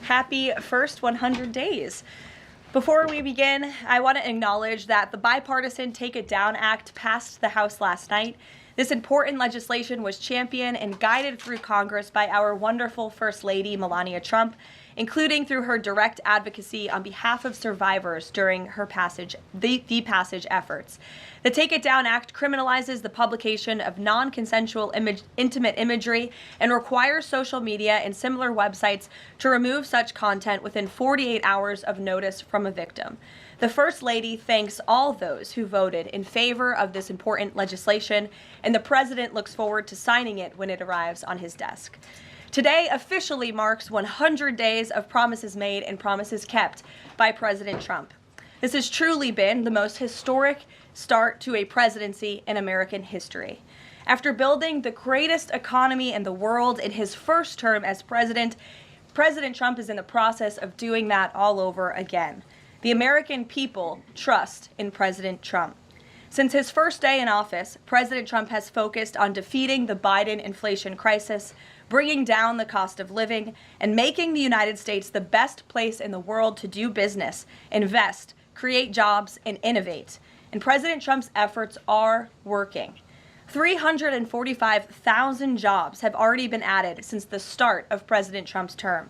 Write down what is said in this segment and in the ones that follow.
Happy first 100 days. Before we begin, I want to acknowledge that the bipartisan Take It Down Act passed the House last night. This important legislation was championed and guided through Congress by our wonderful First Lady, Melania Trump, including through her direct advocacy on behalf of survivors during her passage efforts. The Take It Down Act criminalizes the publication of non-consensual intimate imagery and requires social media and similar websites to remove such content within 48 hours of notice from a victim. The First Lady thanks all those who voted in favor of this important legislation, and the President looks forward to signing it when it arrives on his desk. Today officially marks 100 days of promises made and promises kept by President Trump. This has truly been the most historic start to a presidency in American history. After building the greatest economy in the world in his first term as president, President Trump is in the process of doing that all over again. The American people trust in President Trump. Since his first day in office, President Trump has focused on defeating the Biden inflation crisis, bringing down the cost of living, and making the United States the best place in the world to do business, invest, create jobs, and innovate. And President Trump's efforts are working. 345,000 jobs have already been added since the start of President Trump's term.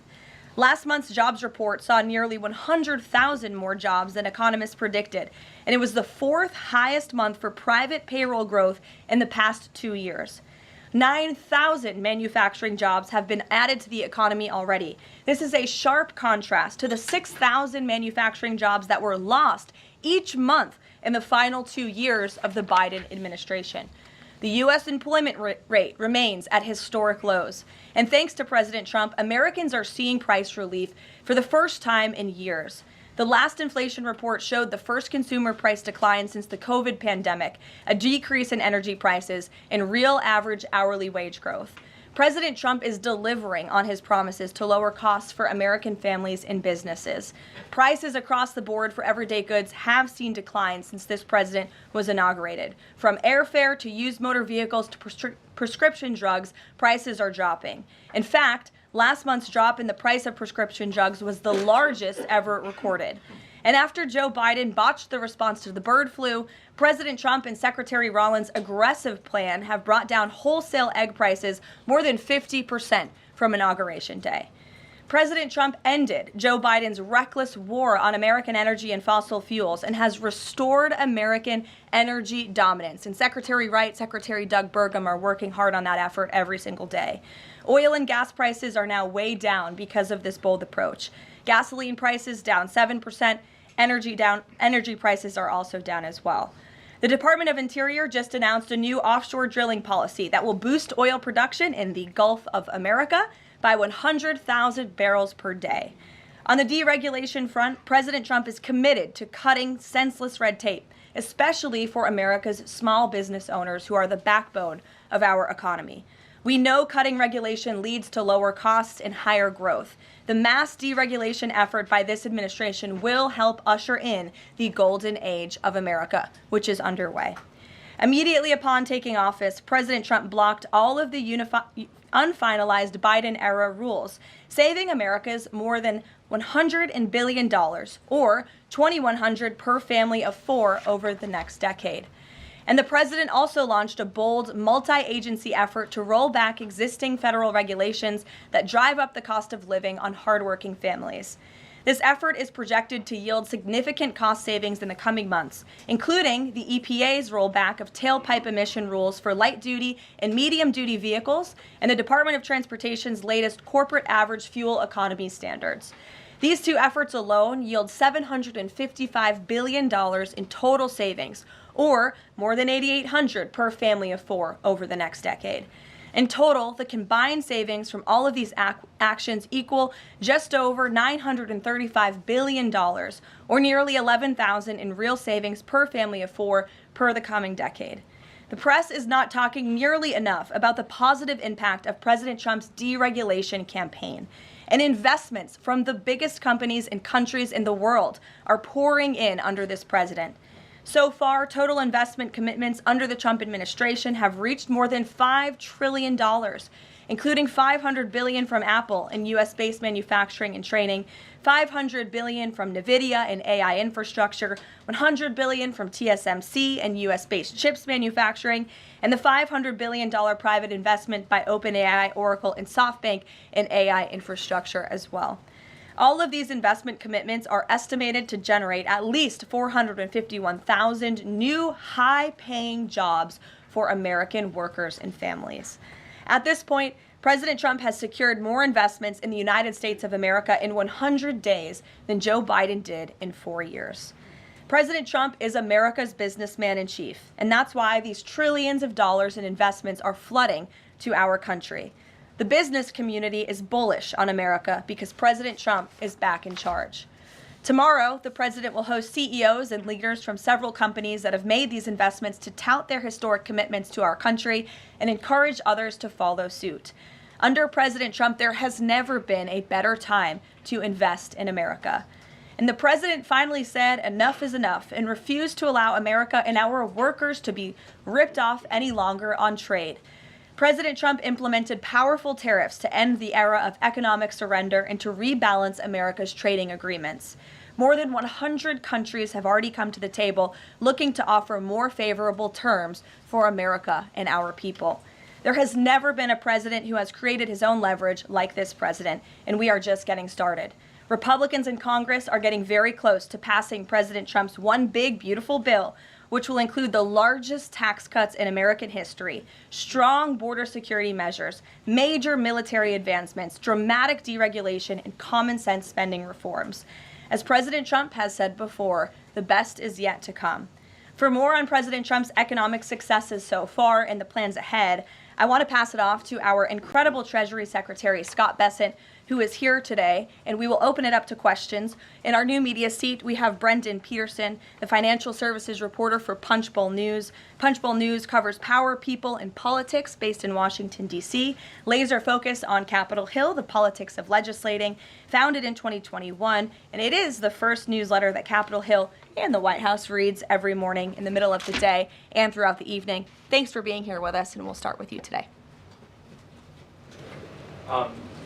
Last month's jobs report saw nearly 100,000 more jobs than economists predicted, and it was the fourth highest month for private payroll growth in the past 2 years. 9,000 manufacturing jobs have been added to the economy already. This is a sharp contrast to the 6,000 manufacturing jobs that were lost each month in the final 2 years of the Biden administration. The U.S. employment rate remains at historic lows. And thanks to President Trump, Americans are seeing price relief for the first time in years. The last inflation report showed the first consumer price decline since the COVID pandemic, a decrease in energy prices, and real average hourly wage growth. President Trump is delivering on his promises to lower costs for American families and businesses. Prices across the board for everyday goods have seen declines since this president was inaugurated. From airfare to used motor vehicles to prescription drugs, prices are dropping. In fact, last month's drop in the price of prescription drugs was the largest ever recorded. And after Joe Biden botched the response to the bird flu, President Trump and Secretary Rawlings' aggressive plan have brought down wholesale egg prices more than 50% from Inauguration Day. President Trump ended Joe Biden's reckless war on American energy and fossil fuels and has restored American energy dominance. And Secretary Wright, Secretary Doug Burgum are working hard on that effort every single day. Oil and gas prices are now way down because of this bold approach. Gasoline prices down 7%. Energy prices are also down as well. The Department of Interior just announced a new offshore drilling policy that will boost oil production in the Gulf of America by 100,000 barrels per day. On the deregulation front, President Trump is committed to cutting senseless red tape, especially for America's small business owners who are the backbone of our economy. We know cutting regulation leads to lower costs and higher growth. The mass deregulation effort by this administration will help usher in the golden age of America, which is underway. Immediately upon taking office, President Trump blocked all of the unfinalized Biden-era rules, saving Americans more than $100 billion, or $2,100 per family of four over the next decade. And the president also launched a bold multi-agency effort to roll back existing federal regulations that drive up the cost of living on hardworking families. This effort is projected to yield significant cost savings in the coming months, including the EPA's rollback of tailpipe emission rules for light-duty and medium-duty vehicles and the Department of Transportation's latest corporate average fuel economy standards. These two efforts alone yield $755 billion in total savings, or more than $8,800 per family of four over the next decade. In total, the combined savings from all of these actions equal just over $935 billion, or nearly $11,000 in real savings per family of four per the coming decade. The press is not talking nearly enough about the positive impact of President Trump's deregulation campaign. And investments from the biggest companies and countries in the world are pouring in under this president. So far, total investment commitments under the Trump administration have reached more than $5 trillion. including $500 billion from Apple in U.S.-based manufacturing and training, $500 billion from NVIDIA in AI infrastructure, $100 billion from TSMC and U.S.-based chips manufacturing, and the $500 billion private investment by OpenAI, Oracle, and SoftBank in AI infrastructure as well. All of these investment commitments are estimated to generate at least 451,000 new high-paying jobs for American workers and families. At this point, President Trump has secured more investments in the United States of America in 100 days than Joe Biden did in 4 years. President Trump is America's businessman in chief, and that's why these trillions of dollars in investments are flooding to our country. The business community is bullish on America because President Trump is back in charge. Tomorrow, the president will host CEOs and leaders from several companies that have made these investments to tout their historic commitments to our country and encourage others to follow suit. Under President Trump, there has never been a better time to invest in America. And the president finally said enough is enough and refused to allow America and our workers to be ripped off any longer on trade. President Trump implemented powerful tariffs to end the era of economic surrender and to rebalance America's trading agreements. More than 100 countries have already come to the table looking to offer more favorable terms for America and our people. There has never been a president who has created his own leverage like this president, and we are just getting started. Republicans in Congress are getting very close to passing President Trump's one big, beautiful bill, which will include the largest tax cuts in American history, strong border security measures, major military advancements, dramatic deregulation, and common sense spending reforms. As President Trump has said before, the best is yet to come. For more on President Trump's economic successes so far and the plans ahead, I want to pass it off to our incredible Treasury Secretary Scott Bessent, who is here today, and we will open it up to questions. In our new media seat, we have Brendan Peterson, the financial services reporter for Punchbowl News. Punchbowl News covers power, people, and politics based in Washington, D.C., laser focus on Capitol Hill, the politics of legislating, founded in 2021, and it is the first newsletter that Capitol Hill and the White House reads every morning in the middle of the day and throughout the evening. Thanks for being here with us, and we'll start with you today.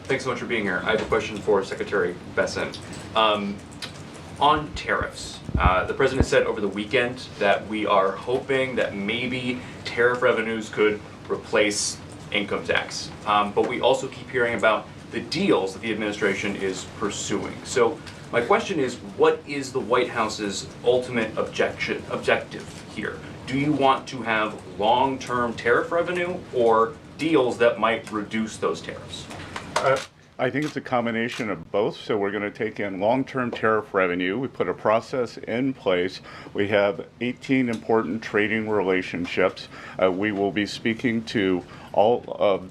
Thanks so much for being here. I have a question for Secretary Bessent. On tariffs, the president said over the weekend that we are hoping that maybe tariff revenues could replace income tax. But we also keep hearing about the deals that the administration is pursuing. So my question is, what is the White House's ultimate objective here? Do you want to have long-term tariff revenue or deals that might reduce those tariffs? I think it's a combination of both. So we're going to take in long-term tariff revenue. We put a process in place. We have 18 important trading relationships. We will be speaking to all of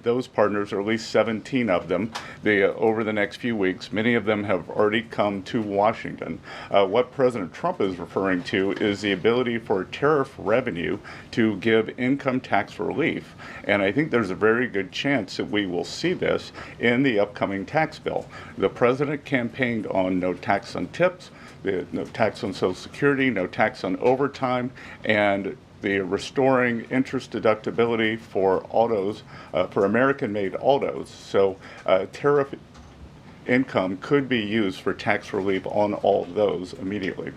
those partners, or at least 17 of them, over the next few weeks. Many of them have already come to Washington. What President Trump is referring to is the ability for tariff revenue to give income tax relief. And I think there's a very good chance that we will see this in the upcoming tax bill. The president campaigned on no tax on tips, no tax on Social Security, no tax on overtime, and the restoring interest deductibility for autos, for American-made autos. So tariff income could be used for tax relief on all of those immediately.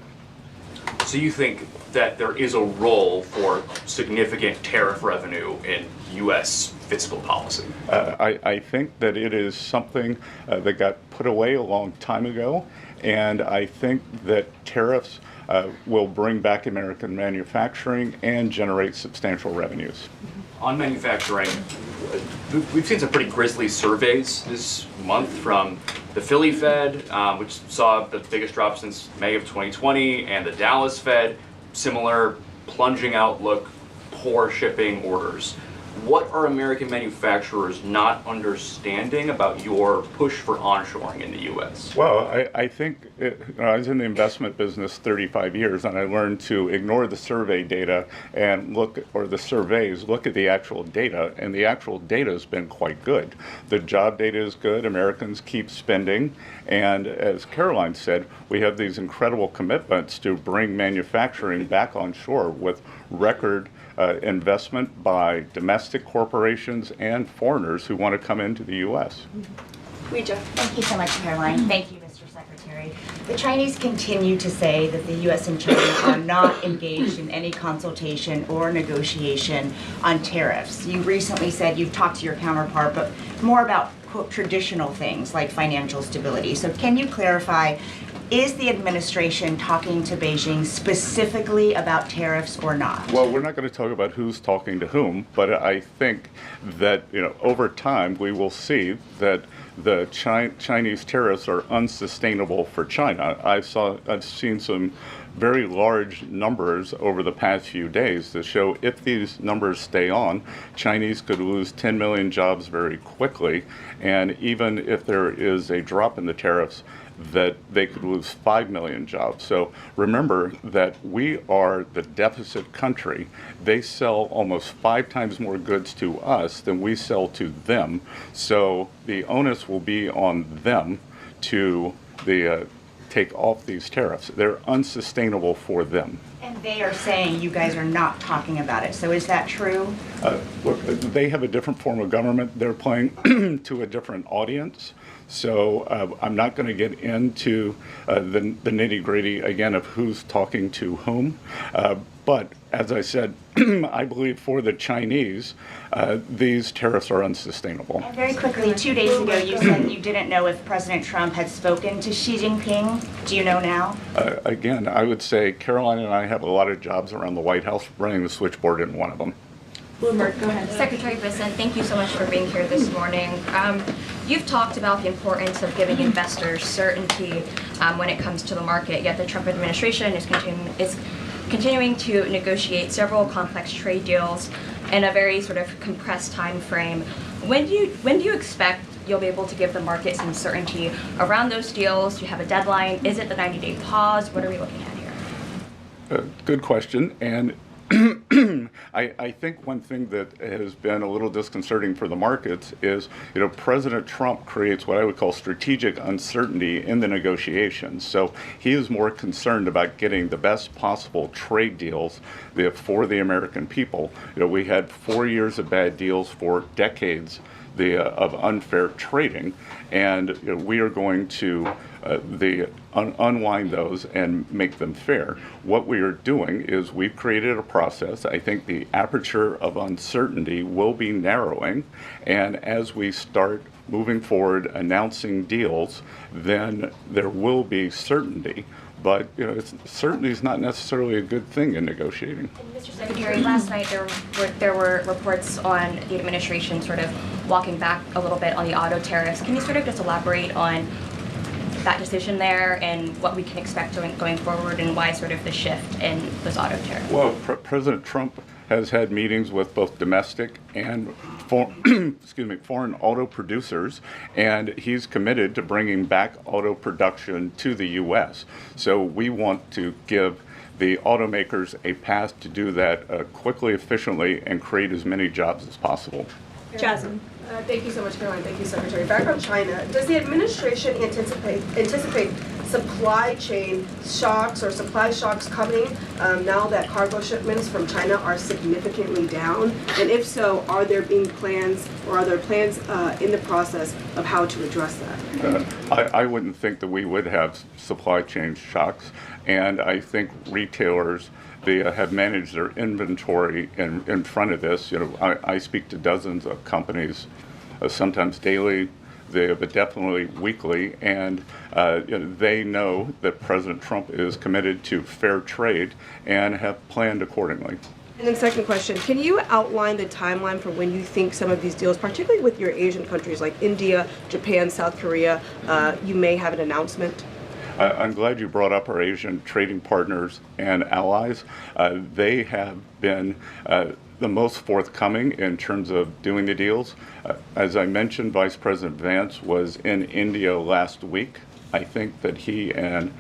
So you think that there is a role for significant tariff revenue in U.S. fiscal policy? I think that it is something that got put away a long time ago, and I think that tariffs will bring back American manufacturing and generate substantial revenues. On manufacturing, we've seen some pretty grisly surveys this month from the Philly Fed, which saw the biggest drop since May of 2020, and the Dallas Fed, similar plunging outlook, poor shipping orders. What are American manufacturers not understanding about your push for onshoring in the U.S.? Well, I think I was in the investment business 35 years, and I learned to ignore the survey data and look at the actual data, and the actual data has been quite good. The job data is good. Americans keep spending, and as Karoline said, we have these incredible commitments to bring manufacturing back on shore with record investment by domestic corporations and foreigners who want to come into the U.S. Thank you so much, Karoline. Thank you, Mr. Secretary. The Chinese continue to say that the U.S. and China are not engaged in any consultation or negotiation on tariffs. You recently said you've talked to your counterpart, but more about, quote, traditional things like financial stability. So can you clarify, is the administration talking to Beijing specifically about tariffs or not? Well, we're not going to talk about who's talking to whom, but I think that over time we will see that the Chinese tariffs are unsustainable for China. I've seen some very large numbers over the past few days that show if these numbers stay on, Chinese could lose 10 million jobs very quickly, and even if there is a drop in the tariffs, that they could lose 5 million jobs. So remember that we are the deficit country. They sell almost 5 times more goods to us than we sell to them. So the onus will be on them to take off these tariffs. They're unsustainable for them. And they are saying you guys are not talking about it. So is that true? Look, they have a different form of government. They're playing to a different audience. So I'm not going to get into the nitty-gritty again of who's talking to whom. But as I said, I believe for the Chinese, these tariffs are unsustainable. And very quickly, 2 days ago, you said you didn't know if President Trump had spoken to Xi Jinping. Do you know now? Again, I would say Karoline and I have a lot of jobs around the White House. Running the switchboard isn't one of them. Bloomberg, go ahead. Secretary Bessent, thank you so much for being here this morning. You've talked about the importance of giving investors certainty when it comes to the market, yet the Trump administration is continuing to negotiate several complex trade deals in a very sort of compressed time frame. When do you expect you'll be able to give the market some certainty around those deals? Do you have a deadline? Is it the 90-day pause? What are we looking at here? Good question. And I think one thing that has been a little disconcerting for the markets is, President Trump creates what I would call strategic uncertainty in the negotiations. So he is more concerned about getting the best possible trade deals for the American people. We had 4 years of bad deals for decades of unfair trading, and we are going to unwind those and make them fair. What we are doing is we've created a process. I think the aperture of uncertainty will be narrowing, and as we start moving forward announcing deals, then there will be certainty. But certainty is not necessarily a good thing in negotiating. Mr. Secretary, last night there were reports on the administration sort of walking back a little bit on the auto tariffs. Can you sort of just elaborate on that decision there and what we can expect going forward, and why sort of the shift in those auto tariffs? Well, President Trump has had meetings with both domestic and foreign auto producers, and he's committed to bringing back auto production to the U.S. So we want to give the automakers a path to do that quickly, efficiently, and create as many jobs as possible. Jasmine. Thank you so much, Caroline. Thank you, Secretary. Back on China, does the administration anticipate supply chain shocks or supply shocks coming now that cargo shipments from China are significantly down? And if so, are there plans in the process of how to address that? I wouldn't think that we would have supply chain shocks, and I think retailers have managed their inventory in front of this. I speak to dozens of companies, sometimes daily, but definitely weekly, and they know that President Trump is committed to fair trade and have planned accordingly. And then second question, can you outline the timeline for when you think some of these deals, particularly with your Asian countries like India, Japan, South Korea, you may have an announcement? I'm glad you brought up our Asian trading partners and allies. They have been the most forthcoming in terms of doing the deals. As I mentioned, Vice President Vance was in India last week. I think that he and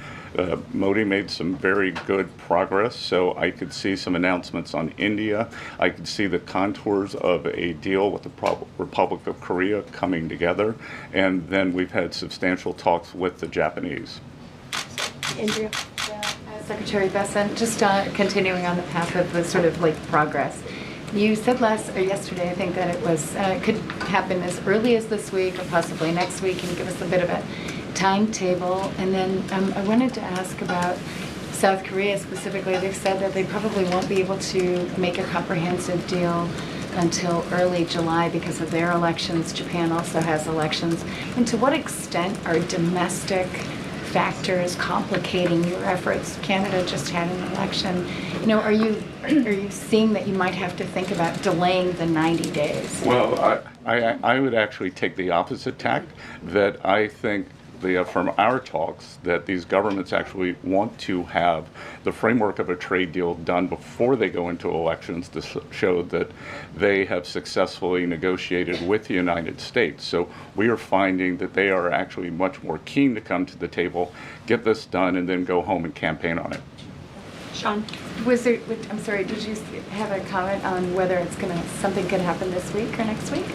Modi made some very good progress, so I could see some announcements on India. I could see the contours of a deal with the Republic of Korea coming together, and then we've had substantial talks with the Japanese. Andrea. Secretary Bessent, just continuing on the path of the sort of like progress. You said yesterday, I think, that it was could happen as early as this week or possibly next week. Can you give us a bit of a timetable? And then I wanted to ask about South Korea specifically. They've said that they probably won't be able to make a comprehensive deal until early July because of their elections. Japan also has elections. And to what extent are domestic factors complicating your efforts? Canada just had an election. You know, are you seeing that you might have to think about delaying the 90 days? Well, I would actually take the opposite tact, that I think from our talks that these governments actually want to have the framework of a trade deal done before they go into elections to show that they have successfully negotiated with the United States. So we are finding that they are actually much more keen to come to the table, get this done, and then go home and campaign on it. Sean? I'm sorry, did you have a comment on whether something could happen this week or next week?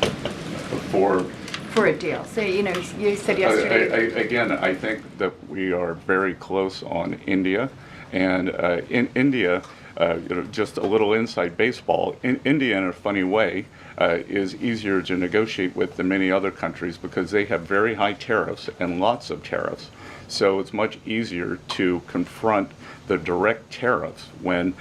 For a deal. So, you know, you said yesterday. Again, I think that we are very close on India. And in India, just a little inside baseball, India, in a funny way, is easier to negotiate with than many other countries because they have very high tariffs and lots of tariffs. So it's much easier to confront the direct tariffs when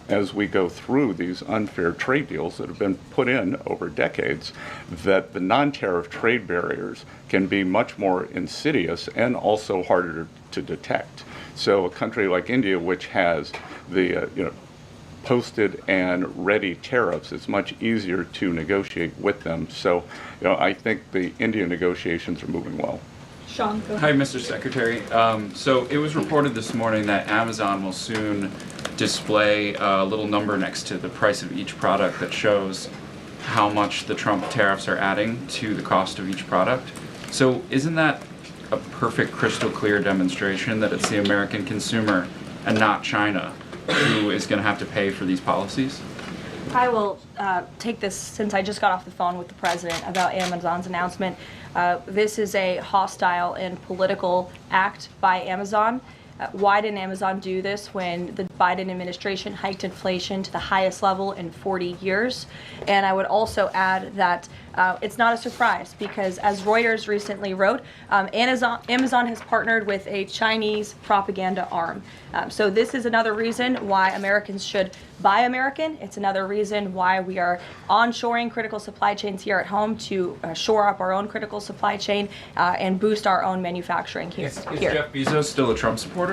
as we go through these unfair trade deals that have been put in over decades, that the non-tariff trade barriers can be much more insidious and also harder to detect. So a country like India, which has the posted and ready tariffs, it's much easier to negotiate with them. So I think the India negotiations are moving well. Sean, go ahead. Hi, Mr. Secretary. So it was reported this morning that Amazon will soon display a little number next to the price of each product that shows how much the Trump tariffs are adding to the cost of each product. So isn't that a perfect crystal clear demonstration that it's the American consumer and not China who is going to have to pay for these policies? I will take this since I just got off the phone with the president about Amazon's announcement. This is a hostile and political act by Amazon. Why didn't Amazon do this when the Biden administration hiked inflation to the highest level in 40 years? And I would also add that it's not a surprise because, as Reuters recently wrote, Amazon has partnered with a Chinese propaganda arm. So this is another reason why Americans should buy American. It's another reason why we are onshoring critical supply chains here at home to shore up our own critical supply chain and boost our own manufacturing here. Is Jeff Bezos still a Trump supporter?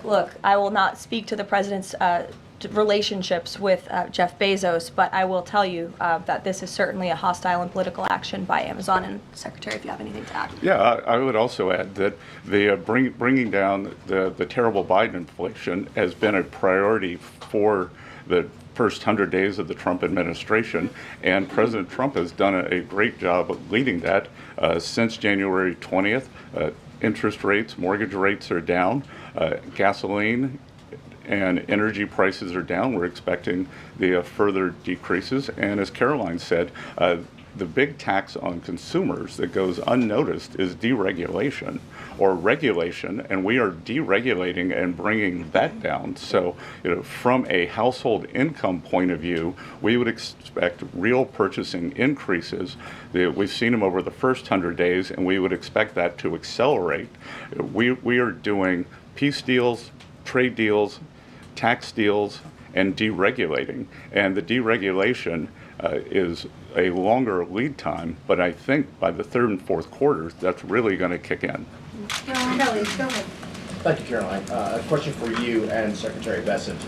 Look, I will not speak to the president's relationships with Jeff Bezos, but I will tell you that this is certainly a hostile and political action by Amazon. And Secretary, if you have anything to add. Yeah, I would also add that the bringing down the terrible Biden inflation has been a priority for the first 100 days of the Trump administration, and President Trump has done a great job of leading that since January 20th. Interest rates, mortgage rates are down, gasoline and energy prices are down. We're expecting the further decreases. And as Karoline said, the big tax on consumers that goes unnoticed is deregulation or regulation, and we are deregulating and bringing that down. So, from a household income point of view, we would expect real purchasing increases. We've seen them over the first 100 days, and we would expect that to accelerate. We are doing peace deals, trade deals, tax deals, and deregulating. And the deregulation is a longer lead time, but I think by the third and fourth quarters, that's really going to kick in. Kelly, go ahead. Thank you, Caroline. A question for you and Secretary Bessent.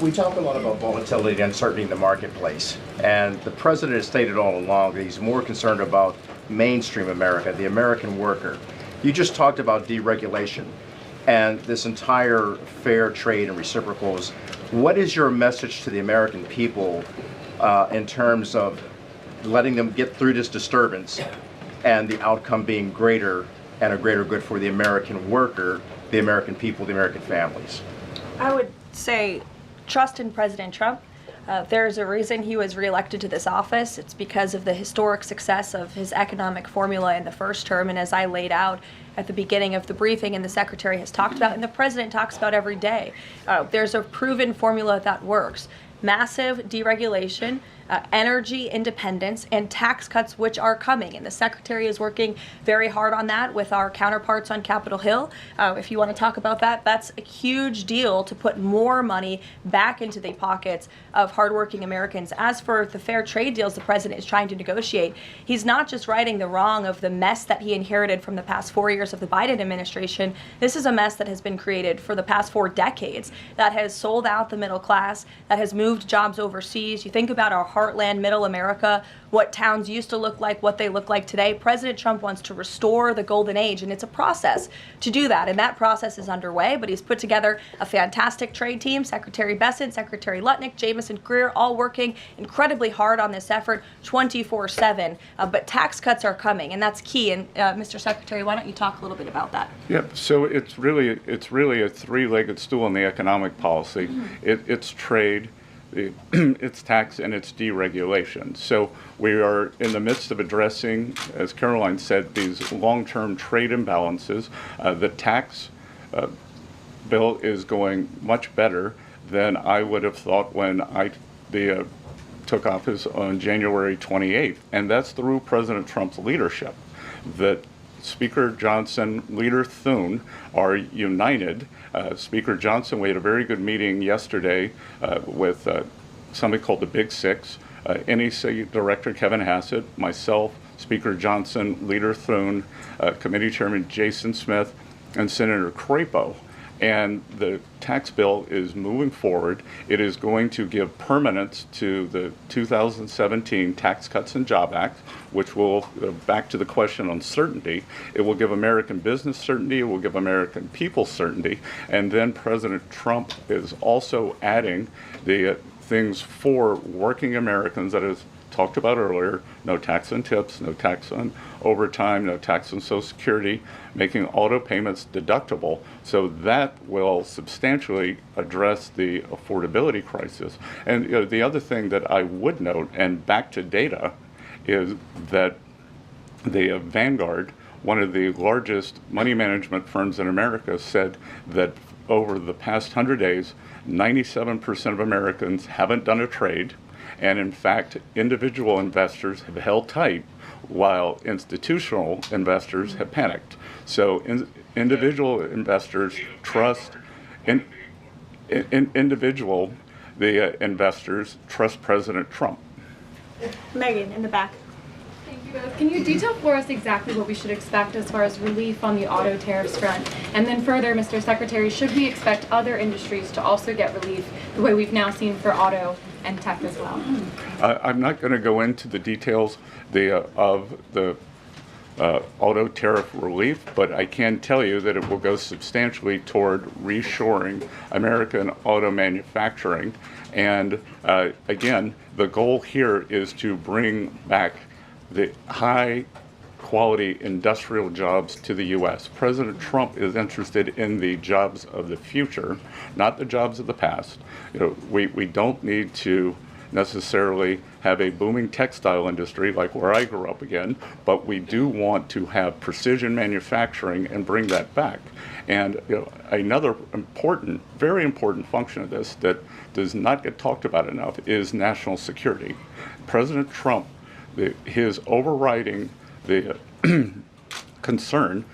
We talk a lot about volatility and uncertainty in the marketplace, and the president has stated all along that he's more concerned about mainstream America, the American worker. You just talked about deregulation and this entire fair trade and reciprocals. What is your message to the American people in terms of letting them get through this disturbance and the outcome being greater and a greater good for the American worker, the American people, the American families? I would say trust in President Trump. There's a reason he was reelected to this office. It's because of the historic success of his economic formula in the first term. And as I laid out at the beginning of the briefing and the Secretary has talked about and the President talks about every day, there's a proven formula that works. massive deregulation, energy independence, and tax cuts, which are coming. And the Secretary is working very hard on that with our counterparts on Capitol Hill. If you want to talk about that, that's a huge deal to put more money back into the pockets of hardworking Americans. As for the fair trade deals the president is trying to negotiate, he's not just righting the wrong of the mess that he inherited from the past 4 years of the Biden administration. This is a mess that has been created for the past 4 decades that has sold out the middle class, that has moved jobs overseas. You think about our heartland, middle America, what towns used to look like, what they look like today. President Trump wants to restore the golden age, and it's a process to do that. And that process is underway, but he's put together a fantastic trade team. Secretary Bessent, Secretary Lutnick, Jamieson Greer, all working incredibly hard on this effort 24/7. But tax cuts are coming, and that's key. And Mr. Secretary, why don't you talk a little bit about that? Yep. So it's really a three-legged stool in the economic policy. It's trade, it's tax, and it's deregulation. So we are in the midst of addressing, as Karoline said, these long-term trade imbalances. The tax bill is going much better than I would have thought when I took office on January 28th, and that's through President Trump's leadership. That Speaker Johnson, Leader Thune are united. Speaker Johnson, we had a very good meeting yesterday with somebody called the Big Six, NEC Director Kevin Hassett, myself, Speaker Johnson, Leader Thune, Committee Chairman Jason Smith, and Senator Crapo. And the tax bill is moving forward. It is going to give permanence to the 2017 Tax Cuts and Job Act, which will, back to the question on certainty, it will give American business certainty, it will give American people certainty, and then President Trump is also adding the things for working Americans that is talked about earlier: no tax on tips, no tax on overtime, no tax on Social Security, making auto payments deductible. So that will substantially address the affordability crisis. And the other thing that I would note, and back to data, is that the Vanguard, one of the largest money management firms in America, said that over the past 100 days, 97% of Americans haven't done a trade. And in fact, individual investors have held tight while institutional investors have panicked. So individual investors trust, investors trust President Trump. Megan, in the back. Thank you both. Can you detail for us exactly what we should expect as far as relief on the auto tariffs front? And then further, Mr. Secretary, should we expect other industries to also get relief the way we've now seen for auto and tech as well? I'm not going to go into the details of the auto tariff relief, but I can tell you that it will go substantially toward reshoring American auto manufacturing. And again, the goal here is to bring back the high quality industrial jobs to the U.S. President Trump is interested in the jobs of the future, not the jobs of the past. We don't need to necessarily have a booming textile industry like where I grew up again, but we do want to have precision manufacturing and bring that back. And another important, very important function of this that does not get talked about enough is national security. President Trump, his overriding the concern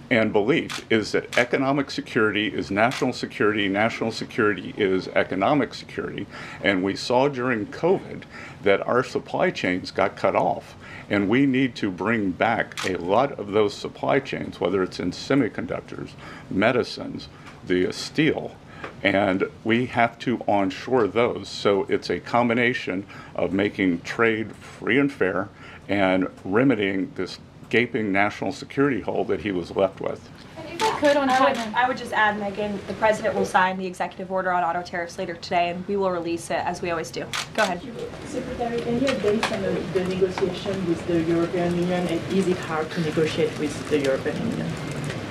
and belief is that economic security is national security is economic security. And we saw during COVID that our supply chains got cut off. And we need to bring back a lot of those supply chains, whether it's in semiconductors, medicines, the steel, and we have to onshore those. So it's a combination of making trade free and fair and remedying this gaping national security hole that he was left with. If I could on China. I would just add, Megan, the president will sign the executive order on auto tariffs later today, and we will release it as we always do. Go ahead. Secretary, any updates on the negotiation with the European Union, and is it hard to negotiate with the European Union?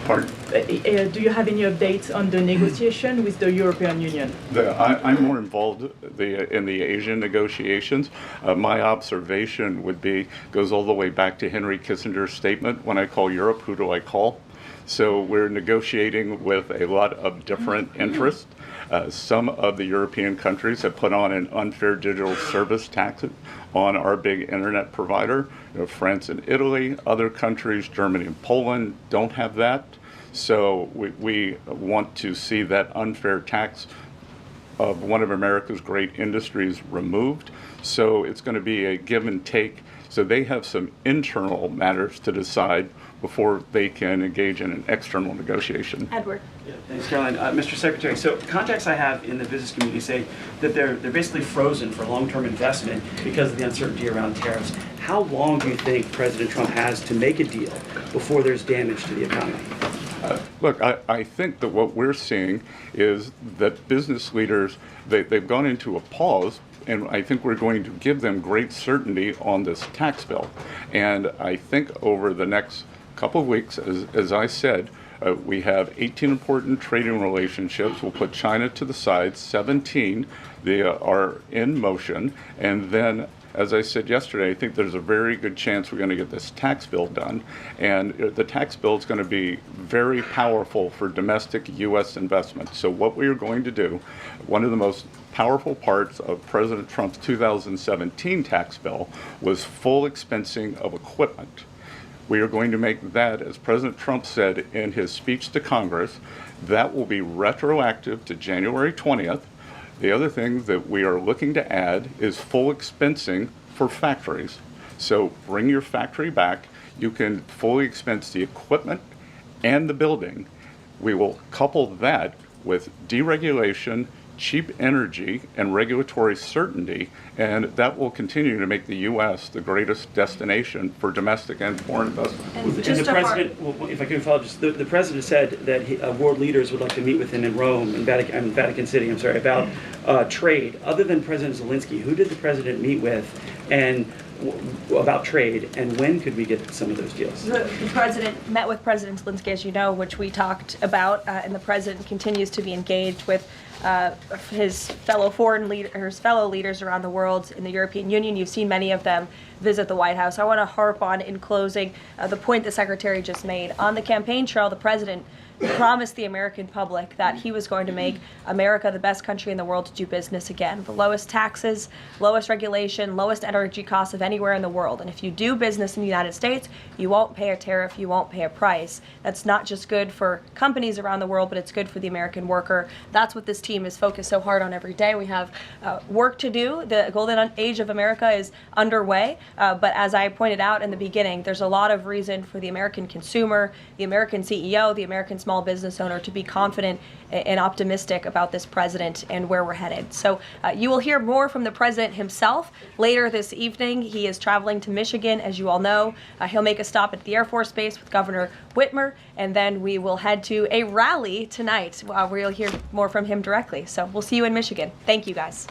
Pardon? Do you have any updates on the negotiation with the European Union? I'm more involved in the Asian negotiations. My observation would be, goes all the way back to Henry Kissinger's statement, when I call Europe, who do I call? So we're negotiating with a lot of different interests. Some of the European countries have put on an unfair digital service tax on our big internet provider. France and Italy, other countries, Germany and Poland, don't have that. So we want to see that unfair tax of one of America's great industries removed. So it's going to be a give and take. So they have some internal matters to decide before they can engage in an external negotiation. Edward. Yeah, thanks, Karoline. Mr. Secretary, so contacts I have in the business community say that they're basically frozen for long-term investment because of the uncertainty around tariffs. How long do you think President Trump has to make a deal before there's damage to the economy? Look, I think that what we're seeing is that business leaders, they've gone into a pause, and I think we're going to give them great certainty on this tax bill. And I think over the next couple of weeks, as I said, we have 18 important trading relationships. We'll put China to the side. 17 they are in motion. And then, as I said yesterday, I think there's a very good chance we're going to get this tax bill done. And the tax bill is going to be very powerful for domestic U.S. investment. So what we are going to do, one of the most powerful parts of President Trump's 2017 tax bill was full expensing of equipment. We are going to make that, as President Trump said in his speech to Congress, that will be retroactive to January 20th. The other thing that we are looking to add is full expensing for factories. So bring your factory back. You can fully expense the equipment and the building. We will couple that with deregulation, cheap energy, and regulatory certainty, and that will continue to make the U.S. the greatest destination for domestic and foreign investment. And the president, well, if I could follow, just the president said that world leaders would like to meet with him in Rome, in Vatican City, about trade. Other than President Zelensky, who did the president meet with, and about trade, and when could we get some of those deals? The president met with President Zelensky, as you know, which we talked about, and the president continues to be engaged with his fellow leaders around the world in the European Union. You've seen many of them visit the White House. I want to harp on, in closing, the point the Secretary just made. On the campaign trail, the president promised the American public that he was going to make America the best country in the world to do business again. The lowest taxes, lowest regulation, lowest energy costs of anywhere in the world. And if you do business in the United States, you won't pay a tariff, you won't pay a price. That's not just good for companies around the world, but it's good for the American worker. That's what this team is focused so hard on every day. We have work to do. The golden age of America is underway. But as I pointed out in the beginning, there's a lot of reason for the American consumer, the American CEO, the American small business owner to be confident and optimistic about this president and where we're headed. So you will hear more from the president himself later this evening. He is traveling to Michigan, as you all know. He'll make a stop at the Air Force Base with Governor Whitmer, and then we will head to a rally tonight where you'll hear more from him directly. So we'll see you in Michigan. Thank you, guys.